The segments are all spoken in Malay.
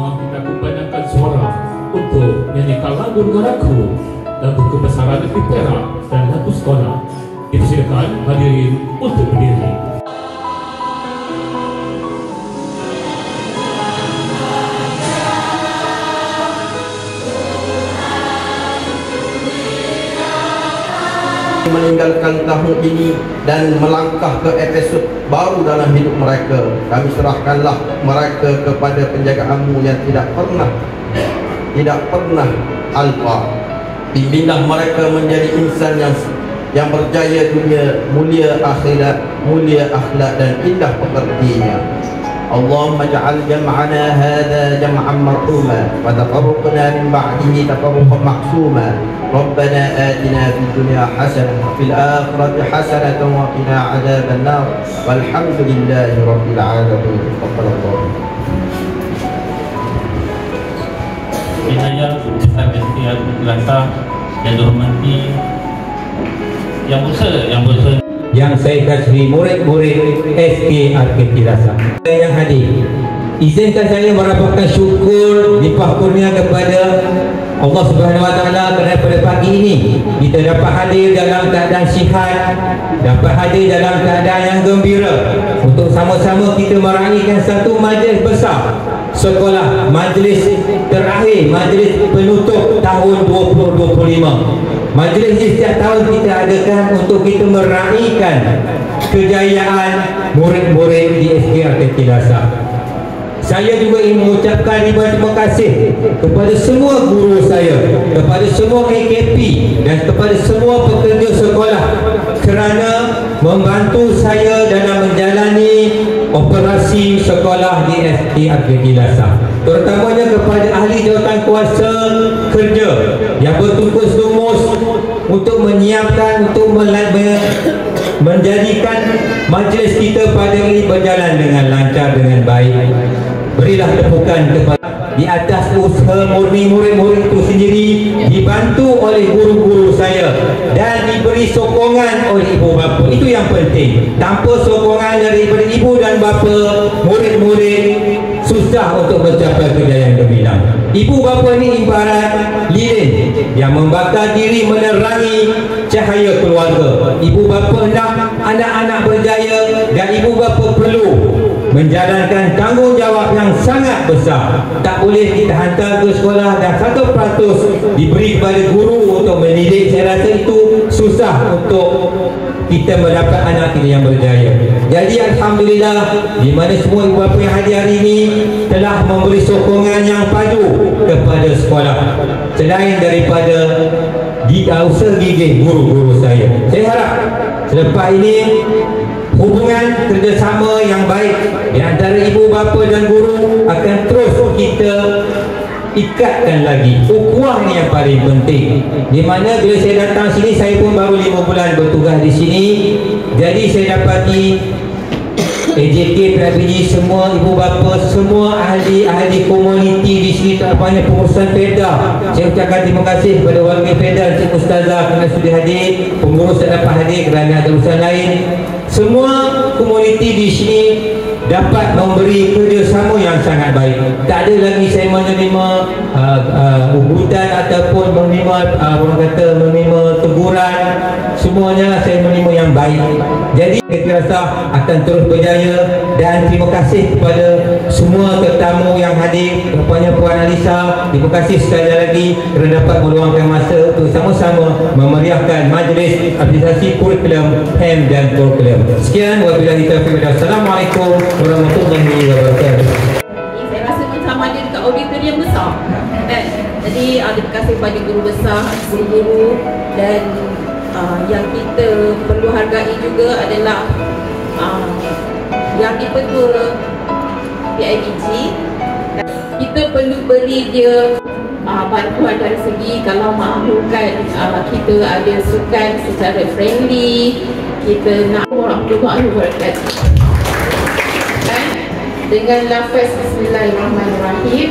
Semua kita kumandangkan suara untuk nyanyikan lagu negaraku, lagu kebesaran negeri Perak dan lagu sekolah. Dipersilakan hadirin untuk berdiri. Meninggalkan tahun ini dan melangkah ke episod baru dalam hidup mereka. Kami serahkanlah mereka kepada penjagaanmu yang tidak pernah alpa. Bimbinglah mereka menjadi insan yang berjaya dunia, mulia akhirat, mulia akhlak dan indah pekertinya. Allahumma ja'al jam'ana hadha jam'an marhuma wa tafarruqna min ba'dihi tafarruqan maqsuma. Rabbana atina fid dunya hasanah wa fil akhirati hasanah wa qina adzaban nar. Walhamdulillahi rabbil alamin. Taqabbalallahu. Saya Besar Kesetiaan Kelasa yang dihormati yang bersama yang saya kasih murid-murid SK Arket Kilasa yang hadir, izinkan saya merapatkan syukur limpah kurnia kepada Allah Subhanahu Wa Taala kerana pada pagi ini kita dapat hadir dalam keadaan sihat, dapat hadir dalam keadaan yang gembira untuk sama-sama kita meraihkan satu majlis besar sekolah, majlis terakhir, majlis penutup tahun 2025. Majlis ini setiap tahun kita adakan untuk kita meraihkan kejayaan murid-murid di SK Arket Kilasa. Saya juga ingin mengucapkan ribuan terima kasih kepada semua guru saya, kepada semua AKP dan kepada semua pekerja sekolah kerana membantu saya dalam menjalani operasi sekolah di SK Arket Kilasa. Terutamanya kepada ahli jawatan kuasa kerja yang bertukus lumus untuk menyiapkan, untuk menjadikan majlis kita pada ini berjalan dengan lancar, dengan baik. Berilah tepukan kepada di atas usaha murni murid-murid itu sendiri, dibantu oleh guru-guru saya dan diberi sokongan oleh ibu bapa. Itu yang penting. Tanpa sokongan daripada ibu dan bapa, murid-murid susah untuk mencapai kejayaan gemilang. Ibu bapa ini ibarat lilin yang membakar diri menerangi cahaya keluarga. Ibu bapa hendak anak-anak berjaya dan ibu bapa perlu menjalankan tanggungjawab yang sangat besar. Tak boleh kita hantar ke sekolah dan 100% diberi kepada guru untuk mendidik. Saya rasa itu susah untuk kita mendapat anak kita yang berjaya. Jadi alhamdulillah, di mana semua ibu bapa yang hadir hari ini telah memberi sokongan yang padu kepada sekolah, selain daripada usaha gigih guru-guru saya. Saya harap selepas ini hubungan kerjasama yang baik di antara ibu bapa dan guru akan terus kita ikatkan lagi. Ukhuwah ni yang paling penting. Di mana bila saya datang sini, saya pun baru 5 bulan bertugas di sini. Jadi saya dapati AJK, PABG, semua ibu bapa, semua ahli komuniti di sini, tak banyak pengurusan PEDA. Saya ucapkan terima kasih kepada warga PEDA, Encik Ustazah kerana sudah hadir, pengurus tak dapat hadir kerana ada urusan lain. Semua komuniti di sini dapat memberi kerjasama yang sangat baik. Tak ada lagi saya menerima ugutan ataupun menerima teguran. Semuanya saya menerima yang baik. Jadi saya rasa akan terus berjaya. Dan terima kasih kepada semua tetamu yang hadir, kepada Puan Alisa. Terima kasih sekali lagi kerana dapat meluangkan masa untuk sama-sama memeriahkan majlis aplikasi kurikulum HEM dan kurikulum. Sekian, wabillahi taufiq. Assalamualaikum warahmatullahi wabarakatuh. Saya rasa macam ada dekat auditorium besar kan? Jadi terima kasih kepada guru besar, guru-guru, dan yang kita perlu hargai juga adalah yang dipetua PIBG. Kita perlu beri dia bantuan dari segi kalau mahukan kita ada sukan secara friendly, kita nak warahmatullahi wabarakatuh. Dengan lafaz Bismillahirrahmanirrahim,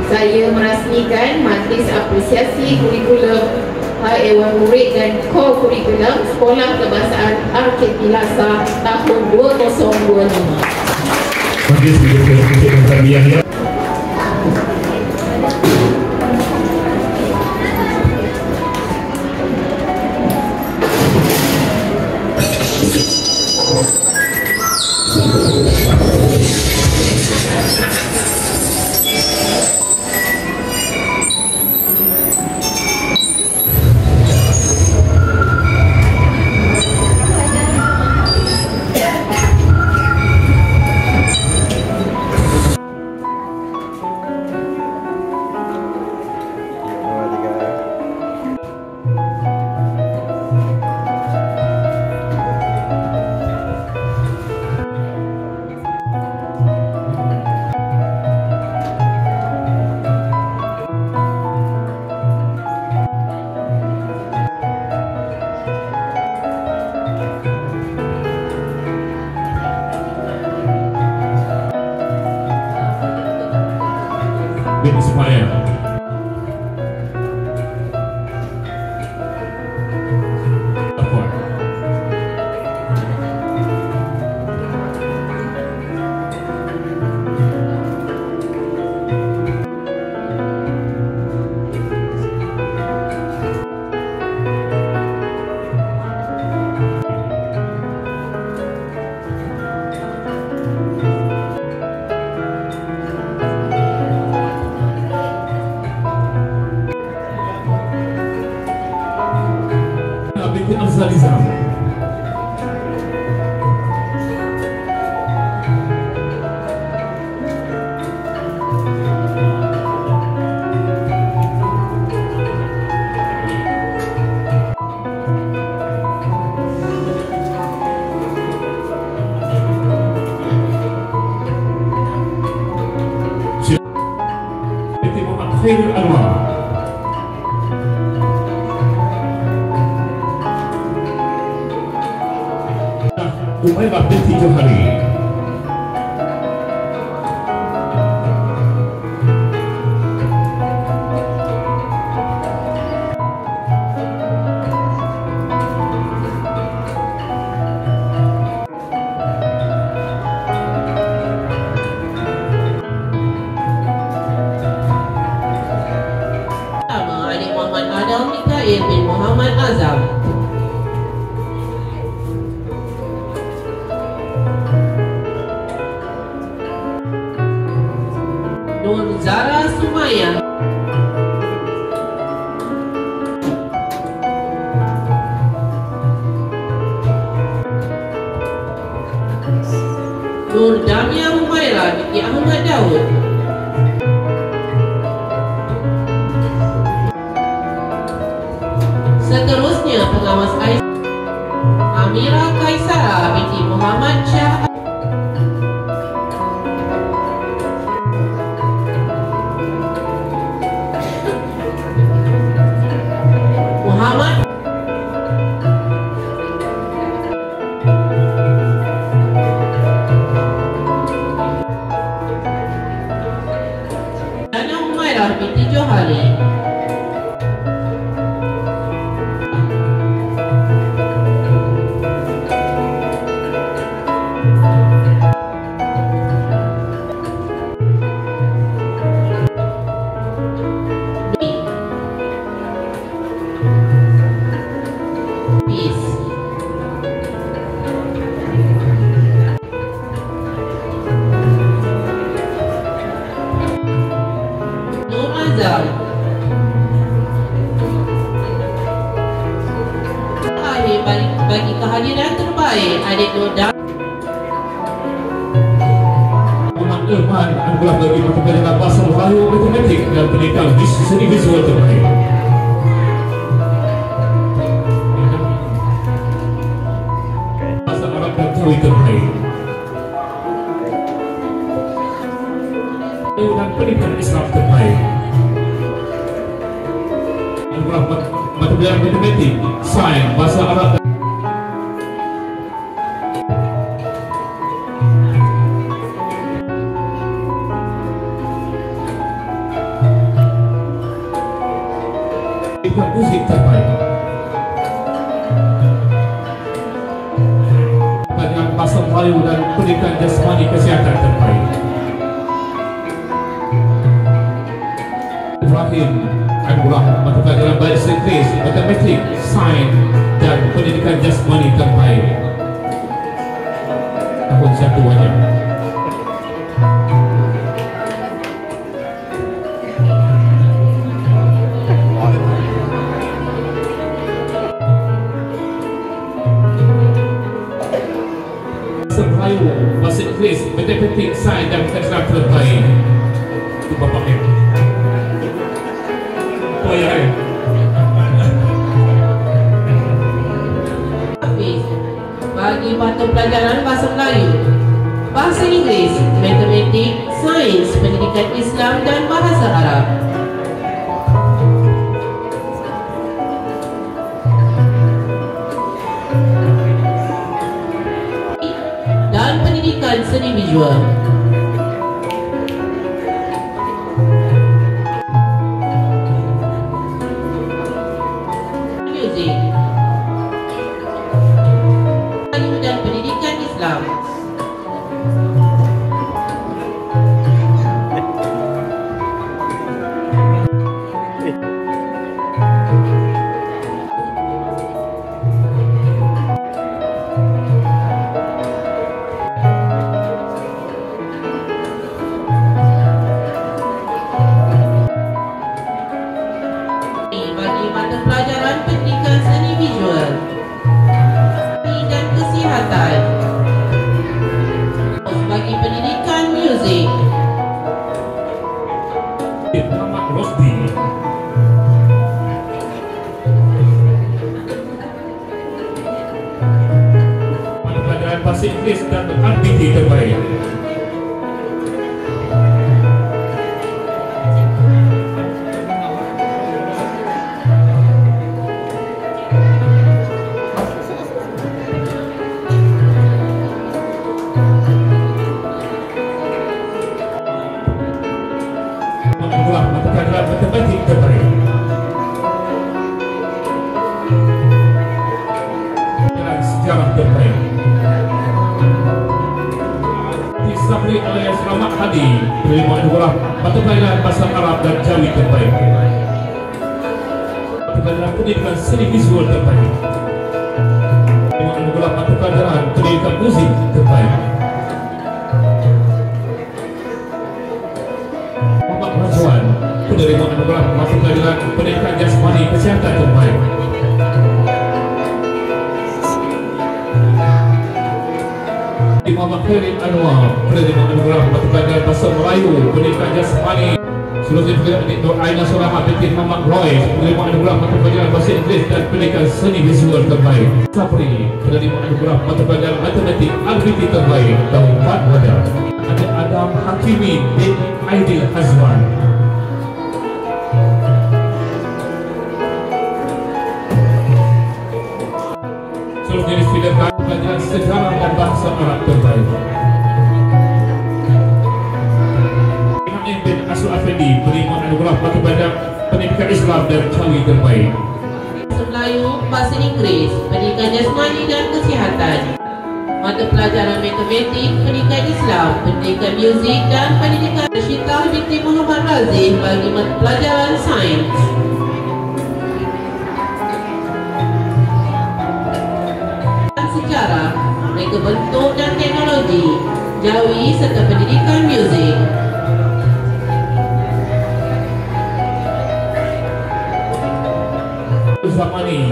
saya merasmikan majlis apresiasi kurikulum Ewan Murid dan Co-Kurikulum Sekolah Kebangsaan Arket Kilasa tahun 2025. Majlis bin Ismail. binti Azalizam. binti Muhammad Khairul Anwar. Umairah binti Johari. Ali Muhammad Adam Mikail bin Muhammad Azam. Nur Zara Sumaya. Nur Damia Humaira binti Ahmad Daud. Seterusnya pengawas Amira Kaisara binti Muhammad Shah. Muhammad Dana Humairah binti Johari. Bagi kehadiran terbaik adik Noda Muhammad Irfan anugerah bagi mata pelajaran bahasa Melayu, matematik dan pendidikan seni visual terbaik. Bahasa Arab dan Jawi terbaik. Dan pendidikan Islam terbaik. Anugerah mata pelajaran matematik, sains, bahasa Arab dan musik terbaik. Pelajaran bahasa Melayu dan pendidikan jasmani kesihatan terbaik. Ibrahim anugerah mata pelajaran bahasa Inggeris, matematik, sains dan pendidikan jasmani terbaik. Tahun 1-nya. Bahasa Inggeris, matematik, sains dan kesihatan terbaik. Itu bapaknya. Oh ya. bagi mata pelajaran bahasa Melayu, bahasa Inggeris, matematik, sains, pendidikan Islam dan bahasa Arab. Dan pendidikan seni visual. Muhammad Rosdi. Pelajaran bahasa Inggeris dan RPT terbaik. Mata pelajaran matematik terbaik. Pelajaran sejarah terbaik. Disabri alias Rahmat Hadi menerima anugerah mata pelajaran bahasa Arab dan Jawi terbaik. Mata pelajaran pendidikan seni visual terbaik. Menerima anugerah mata pelajaran pendidikan muzik terbaik. Menerima anugerah mata pelajaran pendidikan jasmani kesihatan terbaik. Muhammad Khairil Anwar menerima anugerah mata pelajaran bahasa Melayu pendidikan jasmani. Selanjutnya Nur Aina Surahmat binti Muhammad Roy menerima anugerah mata pelajaran bahasa Inggeris dan pendidikan seni visual terbaik. Sapri menerima anugerah mata pelajaran matematik RPT terbaik tahun 4 wadah. Ada Adam Hakimi bin Aidil Hazwan. Seluruh jenis pilihan pelajaran sejarah dan bahasa Arab terbaik. Imam bin Asul Afendi menerima anugerah mata pelajaran pendidikan Islam dan Jawi terbaik. Bahasa Melayu, bahasa Inggeris, pendidikan jasmani dan kesihatan. Mata pelajaran matematik, pendidikan Islam, pendidikan muzik dan pendidikan Syitah binti Muhammad Razif bagi mata pelajaran sains. Sejarah, reka bentuk dan teknologi, Jawi serta pendidikan muzik. Zamani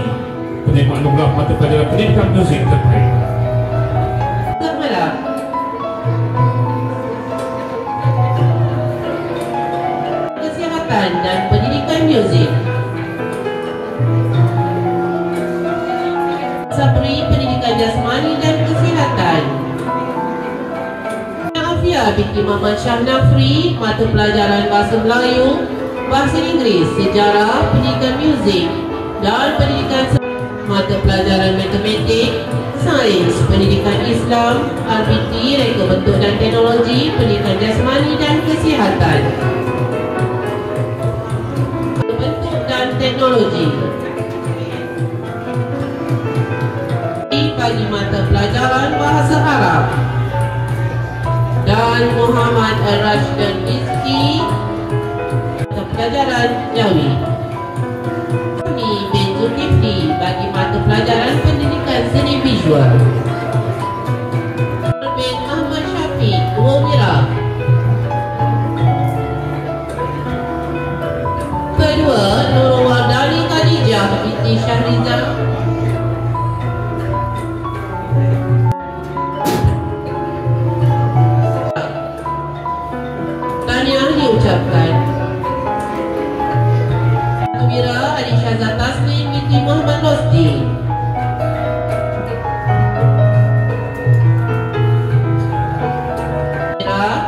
menerima anugerah mata pelajaran pendidikan muzik terbaik. Selamat kesihatan dan pendidikan muzik. Sapri pendidikan jasmani dan kesihatan. Afia binti Muhammad Syah Nafri mata pelajaran bahasa Melayu, bahasa Inggeris, sejarah, pendidikan muzik dan pendidikan mata pelajaran matematik, sains, pendidikan Islam, RPT, reka bentuk dan teknologi, pendidikan jasmani dan kesihatan. Bentuk dan teknologi. Bagi mata pelajaran bahasa Arab. Dan Muhammad Al-Rashdan Rizki mata pelajaran Jawi. Kami bin Zulkifli bagi mata pelajaran pendidikan seni visual. Bin Ahmad Syafiq Wawira. Kedua, Nurul Wardani Khadijah binti Syahrizah. Diucapkan Wira Ali Syazat Taslim binti Muhammad Rosdi. Wira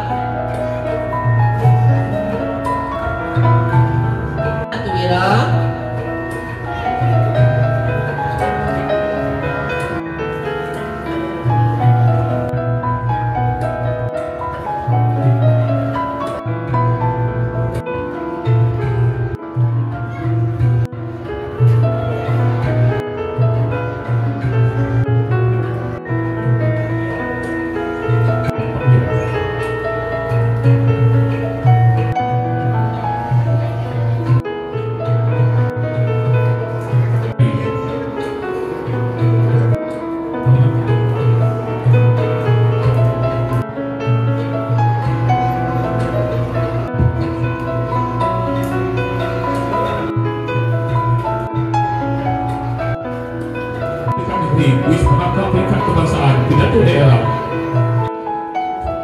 Kuis penangkap peringkat kebangsaan pidato daerah.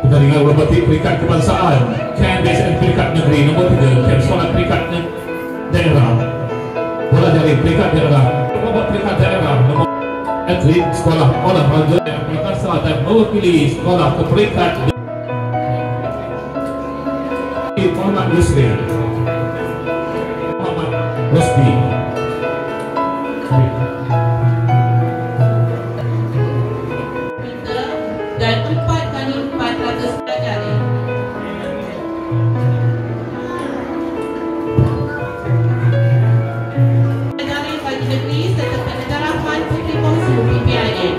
Pertandingan berbati peringkat kebangsaan Candice dan peringkat negeri nombor 3 Camp daerah, bola dari peringkat daerah, nomor peringkat daerah, nomor atlet sekolah olahraga yang berkasa dan mewakili sekolah ke peringkat Muhammad Yusri, Muhammad Rosbi. Dan 4x400 pelajaran. Pelajaran bagi negeri serta penentaraman Puteri Bangsa PPIN.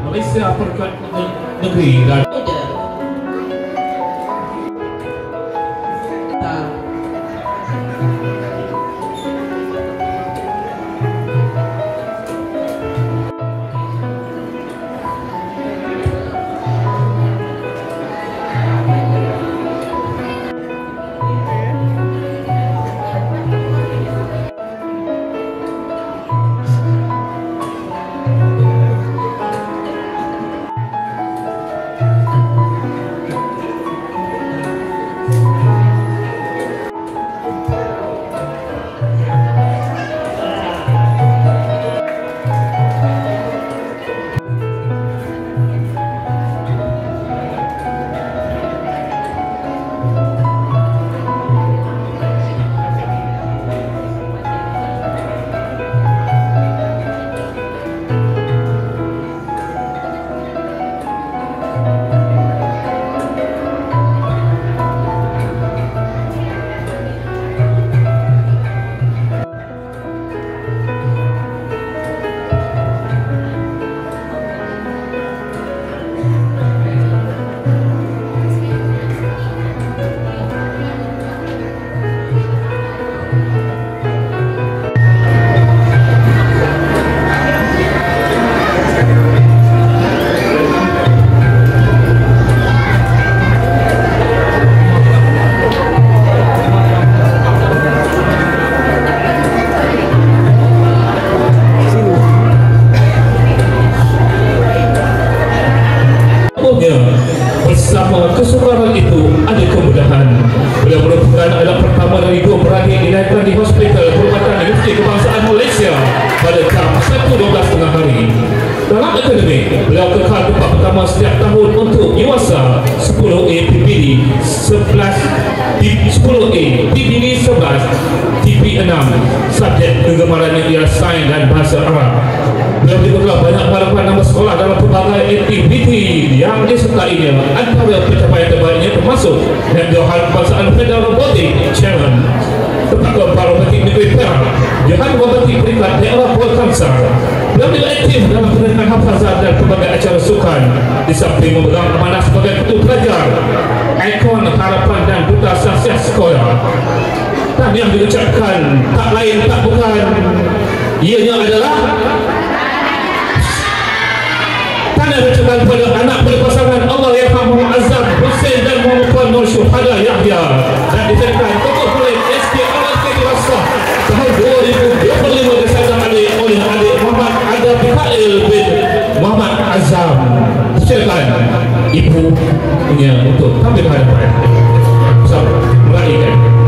Malaysia peringkat negeri dan bersama kesukaran itu ada kemudahan. Beliau merupakan anak pertama dari dua beradik dilahirkan di Hospital Perubatan Universiti Kebangsaan Malaysia pada jam 1.12 tengah hari. Dalam akademik, beliau kekal tempat pertama setiap tahun untuk UASA 10A PPD 11 10A PPD 11 TP6. Subjek kegemarannya ialah sains dan bahasa Arab. Beliau juga telah banyak harapan nama sekolah dalam pelbagai aktiviti yang disertainya. Antara pencapaian terbaiknya termasuk yang Johan Kebangsaan Federal Robotik Chairman, Tempat Robotik Negeri Perak, Johan Robotik Peringkat Daerah Kuala Kangsar. Beliau juga aktif dalam pendidikan hafazat dan pelbagai acara sukan, di samping memegang amanah sebagai ketua pelajar, ikon harapan dan duta sasias sekolah. Dan yang diucapkan tak lain tak bukan, ianya adalah tanda ucapan kepada anak berpasangan Allah yang Muhammad Azam Hussein dan Muhammad Nur Syuhada Yahya, dan diterima tokoh oleh SK Al-Azhar Dirasah tahun 2025 disandang oleh adik Muhammad Adam Mikhail bin Muhammad Azam. Silakan ibu punya untuk tampil hadapan bersama meraihkan.